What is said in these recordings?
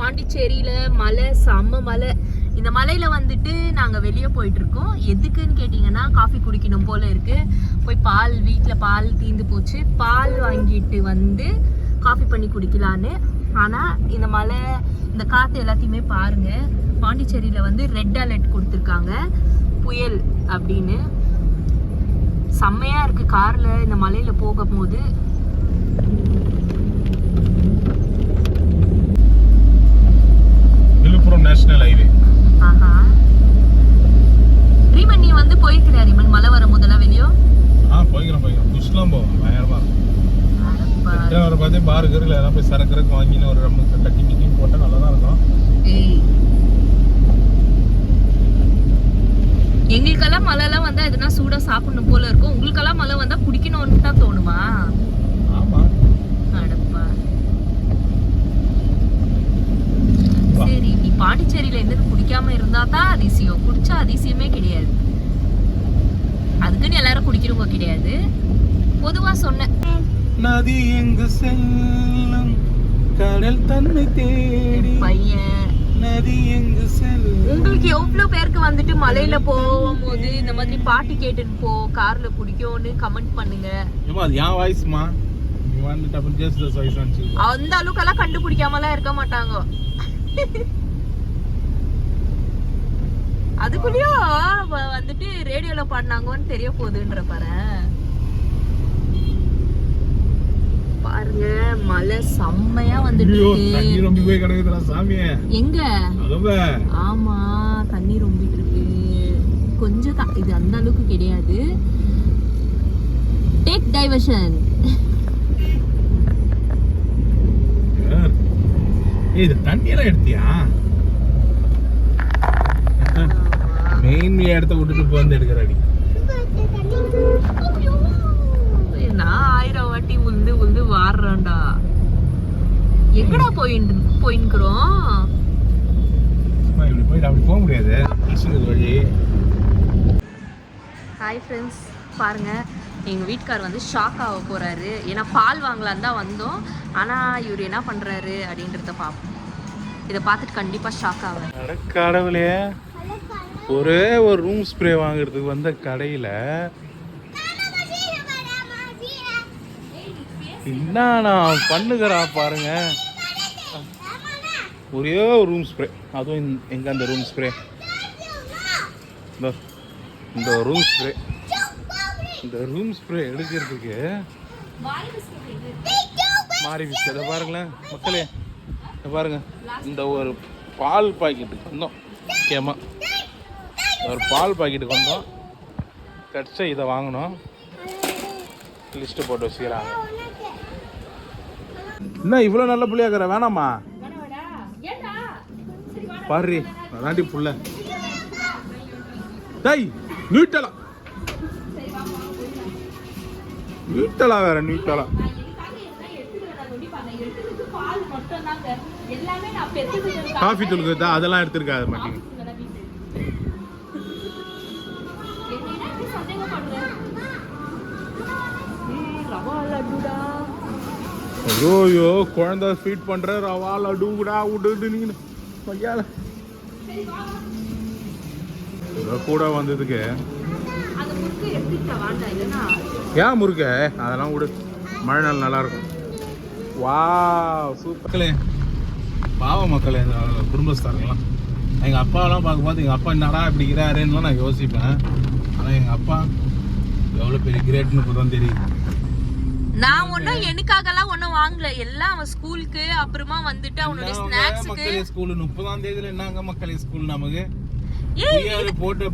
பாண்டிச்சேரியில மலை, செம்ம மலை. இந்த மலையில வந்துட்டு நாங்க வெளியே போயிட்டு இருக்கோம். எதுக்குன்னு கேட்டீங்கன்னா காஃபி குடிக்கணும் போல இருக்கு. போய் பால், வீட்டுல பால் தீந்து போச்சு, பால் வாங்கிட்டு வந்து காஃபி பண்ணி குடிக்கலான்னு. ஆனா இந்த மலை, இந்த காத்து எல்லாத்தையுமே பாருங்க. பாண்டிச்சேரியில வந்து ரெட் அலர்ட் கொடுத்துருக்காங்க, புயல் அப்படின்னு. செம்மையா இருக்கு கார்ல இந்த மலையில போகும்போது. Viluppuram national highway. ஆஹா. ரீமன் நீ வந்து போயிருக்கிற ரீமன் மலை வர முதல்ல வெளியோ? போய்க்கிறேன். புஷ்லாம் போவோம், பயங்கரமா இருக்கும். வர பார்த்து பாரு கருல எல்லாம் போய் சரக்கு வாங்கின்னு ஒரு நம்ம கட்டி கிட்டி போட்டால் நல்லா தான் இருக்கும். எங்களுக்கெல்லாம் மழைலாம் வந்தா எதுனா சூடா சாப்பிடணும் போல இருக்கும். உங்களுக்கெல்லாம் மழை வந்தா குடிக்கணும்னு தான் தோணுமா? ஆமா. அடப்பா. சரி, நீ பாண்டிச்சேரியில என்னது குடிக்காம இருந்தா தான் அதிசயம், குடிச்சா அதிசயமே கிடையாது. அதுக்குன்னு எல்லாரும் குடிக்கிறவங்க கிடையாது, பொதுவா சொன்னேன். நதி எங்கு செல்லும் கடல் தன்னை தேடி, பையன் நதி எங்கு செல்லும். உங்களுக்கு எவ்வளவு பேருக்கு வந்துட்டு மலையில போகும்போது இந்த மாதிரி பாட்டு கேட்டுட்டு போ, கார்ல பிடிக்கும்னு கமெண்ட் பண்ணுங்க. ஏமா அது என் வாய்ஸ்மா, நீ வந்து டபுள் ஜஸ்ட் தி வாய்ஸ் ஆன்சி. அந்த அளவுக்கு எல்லாம் கண்டுபிடிக்காமலாம் இருக்க மாட்டாங்க. அதுக்குள்ளயும் வந்துட்டு ரேடியோல பாடினாங்கன்னு தெரிய போகுதுன்ற பாருங்க. மலை செம்மையா வந்துட்டு தண்ணி ரொம்ப போய் கிடக்குதுடா சாமியே. எங்க? அதுவே ஆமா, தண்ணி ரொம்பிட்டு இருக்கு கொஞ்சம் தான். இது அந்த அளவுக்கு கிடையாது. Take diversion. இது தண்ணியெல்லாம் எடுத்தியா? மெயின் இடத்த விட்டுட்டு போந்து எடுக்கிறாடி. நான் 1000 வாட்டி உழுந்து வாடுறேன்டா. எங்கடா போயின்னுக்குறோம்? இப்படி போயிட்டு அப்படி போக முடியாது வழி. ஹாய் ஃப்ரெண்ட்ஸ், பாருங்க எங்கள் வீட்டுக்கார் வந்து ஷாக் ஆக போகிறாரு. ஏன்னா பால் வாங்கலான்னு தான் வந்தோம், ஆனால் இவர் என்ன பண்ணுறாரு அப்படின்றத பார்ப்போம். இதை பார்த்துட்டு கண்டிப்பாக ஷாக் ஆவார். கடவுளே, ஒரே ஒரு ரூம் ஸ்ப்ரே வாங்குறதுக்கு வந்த கடையில் என்னண்ணா பண்ணுகிறா பாருங்க. ஒரே ஒரு ரூம் ஸ்ப்ரே, அதுவும் எங்க அந்த ரூம் ஸ்ப்ரே, இந்த ரூம் ஸ்ப்ரே எடுக்கிறதுக்கு மாறி பிஸ்கட். பாருங்களேன் மக்களே, பாருங்க, இந்த ஒரு பால் பாக்கெட்டுக்கு வந்தோம். முக்கியமா ஒரு பால் பாக்கெட்டுக்கு வந்தோம், கட்சா இதை வாங்கினோம். லிஸ்ட்டு போட்டு வச்சுக்கிறாங்க. என்ன இவ்வளோ நல்ல புள்ளியாக்கிற? வேணாமா பாரு, அதாண்டி புள்ள. டேய் நியூட்டலா வேற நியூட்டலா. காஃபி தூள் தான் அதெல்லாம் எடுத்துருக்காது மாட்டேங்க. ஐயோ குழந்தை ஃபீட் பண்ற ரவா லட்டுடா விடுது. நீங்க பையால கூட வந்ததுக்கு ஏன் முறுக்க அதெல்லாம் விடு, மழை நாள் நல்லா இருக்கும். வா சூப்பர் மக்களே. பாவம் மக்களே, இந்த குடும்பஸ்தாரங்களாம். எங்கள் அப்பாவெல்லாம் பார்க்கும்போது எங்கள் அப்பா என்னடா இப்படி இருக்கிறாருன்னு நான் யோசிப்பேன். ஆனால் எங்கள் அப்பா எவ்வளோ பெரிய கிரேட்னு இப்போ தான் தெரியுது. நான் ஒன்னும் எனக்காகலாம் ஒன்னும் வாங்கல, எல்லாம் அவன் ஸ்கூலுக்கு, அப்புறமா வந்துட்டு அவனுடைய ஸ்நாக்ஸ்க்கு. மக்களே ஸ்கூல் 30ஆம் தேதியில என்னங்க மக்களே ஸ்கூல் நமக்கு புயல் போட்டு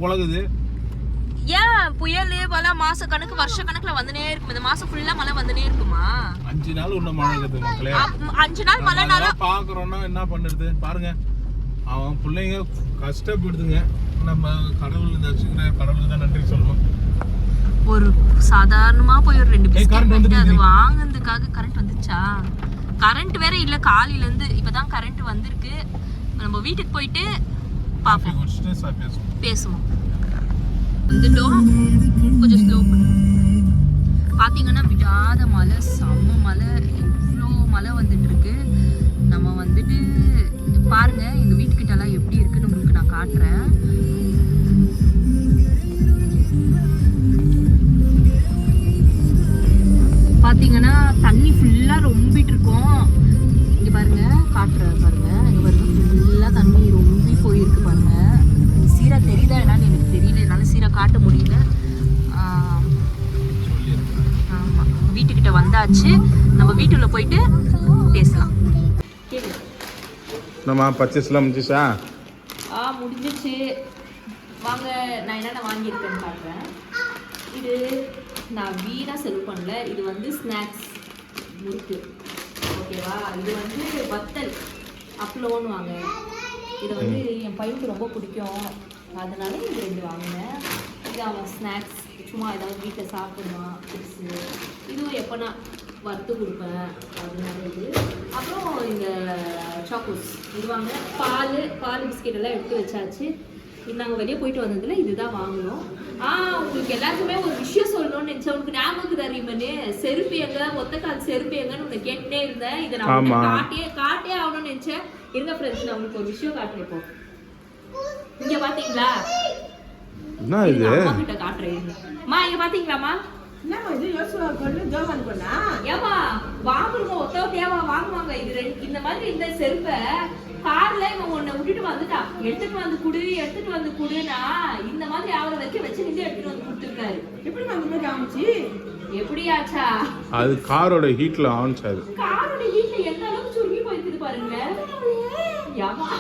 பொழகுது. ஏன் புயல் போல மாச கணக்கு வருஷ கணக்குல வந்துனே இருக்கும். இந்த மாசம் ஃபுல்லா மழை வந்துனே இருக்குமா? 5 நாள் உள்ள மழை இருக்குது மக்களே. 5 நாள் மழைனால பாக்குறோம்னா என்ன பண்ணுறது பாருங்க. அவன் பிள்ளைங்க கஷ்டப்படுதுங்க. நம்ம கடவுள் தரிசிக்கிற கடவுளுக்கு தான் நன்றி சொல்லணும். ஒரு சாதாரணமா போய் ஒரு 2 பிஸ்கட் அது வாங்குறதுக்காக கரண்ட் வந்துச்சா? கரண்ட் வேற இல்ல காலையில இருந்து, இப்பதான் கரண்ட் வந்திருக்கு. நம்ம வீட்டுக்கு போயிட்டு பாப்போம், பேசுவோம். வந்துட்டோம், கொஞ்சம் ஸ்லோ பண்ணு. பாத்தீங்கன்னா விடாத மழை, செம்ம மழை, எவ்வளோ மழை வந்துட்டு இருக்கு. நம்ம வந்துட்டு எல்லாம் எப்படி இருக்குன்னு உங்களுக்கு நான் காட்டுறேன். பார்த்தீங்கன்னா தண்ணி ஃபுல்லாக ரொம்பிட்டு இருக்கோம். இங்கே பாருங்க, காட்டுறேன் பாருங்க. இங்கே பாருங்க, ஃபுல்லாக தண்ணி ரொம்பி போயிருக்கு பாருங்க. சீரா தெரியுதா என்னன்னு எனக்கு தெரியல, என்னால் சீரா காட்ட முடியல. ஆமாம், வீட்டுக்கிட்ட வந்தாச்சு. நம்ம வீட்டுக்குள்ள போயிட்டு பேசலாம். நம்ம பர்ச்சேஸ்லாம் முடிஞ்சிச்சா? முடிஞ்சிச்சு. வாங்க, நான் என்னென்ன வாங்கியிருக்கேன்னு காட்டுறேன். இது நான் வீணாக செலவு பண்ணல. இது வந்து ஸ்நாக்ஸ் முறுக்கு, ஓகேவா? இது வந்து வத்தல் அப்பளோன்னு வாங்க. இதை வந்து என் பையனுக்கு ரொம்ப பிடிக்கும், அதனால இது 2 வாங்கினேன். இது அவன் ஸ்நாக்ஸ், சும்மா ஏதாவது வீட்டில் சாப்பிடுவான் சிப்ஸு. இதுவும் எப்போனா வறுத்து கொடுப்பேன், அதனால இது. அப்புறம் இந்த சாக்கோஸ் இது வாங்க. பால் பிஸ்கெட் எல்லாம் எடுத்து வச்சாச்சு. இது நாங்கள் வெளியே போயிட்டு வந்ததில் இதுதான் வாங்கினோம். உங்களுக்கு எல்லாருக்குமே ஒரு விஷயம் சொல்லணும்னு நினச்சேன். உனக்கு ஞாபகம் தெரியுமனே, செருப்பு எங்க, ஒத்தக்கால் செருப்பு எங்கன்னு உன்னை கேட்டுனே இருந்தேன். இதை நான் காட்டே ஆகணும்னு நினச்சேன். இருங்க ஃப்ரெண்ட்ஸ், நான் உங்களுக்கு ஒரு விஷயம் காட்டுறேன். இப்போ இங்க பாத்தீங்களா? என்ன இது? அம்மா கிட்ட காட்டுறேன். அம்மா இங்க பாத்தீங்களாமா? என்னம்மா இது யோசனை பண்ணு ஜோமன் பண்ணா? ஏமா வாங்குறவங்க ஒத்தவத்தையாவா வாங்குவாங்க? இது இந்த மாதிரி இந்த செருப்பை கார்ல இவன் உன்னை விட்டுட்டு வந்துட்டான். எடுத்துட்டு வந்து குடுனா இந்த மாதிரி அவரை வச்சு நின்று எடுத்துட்டு வந்து கொடுத்துருக்காரு. எப்படி அந்த மாதிரி ஆச்சு? எப்படி ஆச்சா? அது காரோட ஹீட்ல ஆன்ஸ் ஆகுது. காரோட ஹீட்ல எந்த அளவுக்கு சுருங்கி போயிருக்கு பாருங்க. யாமா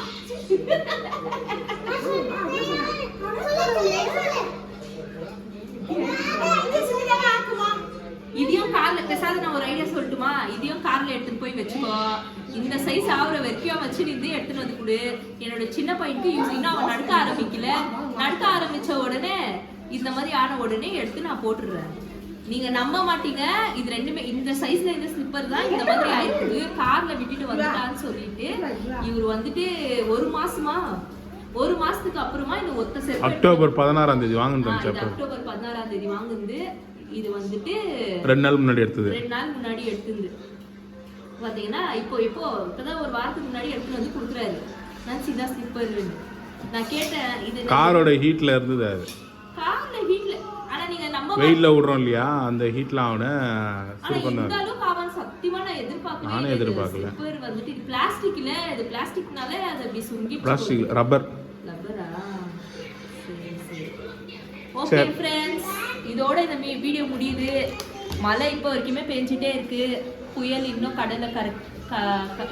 இதையும் கார்ல பேசாத, நான் ஒரு ஐடியா சொல்லட்டுமா? இதையும் கார்ல எடுத்துட்டு போய் வச்சுக்கோ. இந்த சைஸ் ஆகுற வரைக்கும் வச்சு நீ எடுத்துட்டு வந்து கொடு. என்னோட சின்ன பையனுக்கு இன்னும் அவன் நடக்க ஆரம்பிச்ச உடனே இந்த மாதிரி ஆன உடனே எடுத்து நான் போட்டுடுறேன். நீங்க நம்ப மாட்டீங்க, இது 2மே இந்த சைஸ்ல இந்த ஸ்லிப்பர் தான் இந்த மாதிரி ஆயிருக்கு. கார்ல விட்டுட்டு வந்துட்டான்னு சொல்லிட்டு இவர் வந்துட்டு ஒரு மாசத்துக்கு அப்புறமா இந்த ஒத்த செருப்பு அக்டோபர் 16ஆம் தேதி வாங்குனது. அக்டோபர் 16ஆம் தேதி வாங்குனது. இது வந்துட்டு 2 நாள் முன்னாடி எடுத்தது. 2 நாள் முன்னாடி எடுத்தது. பாத்தீங்கன்னா இப்போ இப்பதான் ஒரு வாரத்துக்கு முன்னாடி எடுத்துட்டு வந்து கொடுக்குறாரு. நான் சின்ன ஸ்லிப்பர் நான் கேட்டேன், இது காரோட ஹீட்ல இருந்தது. அது கார்ல ஹீட்ல, ஆனா நீங்க நம்ம வெயில்ல விடுறோம் இல்லையா, அந்த ஹீட்ல அவனை இந்த அளவுக்கு அவன் சத்தியமா நான் எதிர்பார்க்கல. ஸ்லிப்பர் வந்துட்டு இது பிளாஸ்டிக்ல, இது பிளாஸ்டிக்னால அது அப்படி சுருங்கி பிளாஸ்டிக் ரப்பரா? சரி. ஓகே ஃப்ரெண்ட்ஸ், இதோட இந்த வீடியோ முடியுது. மழை இப்போ வரைக்குமே பெஞ்சிட்டே இருக்கு. புயல் இன்னும் கடலை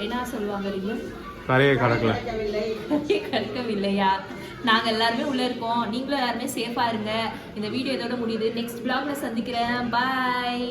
என்ன சொல்லுவாங்க, கரையை கடக்கவில்லையா? நாங்க எல்லாருமே உள்ள இருக்கோம். நீங்களும் எல்லாருமே சேஃபா இருங்க. இந்த வீடியோ இதோட முடியுது. நெக்ஸ்ட் vlogல சந்திக்கிறேன். பாய்.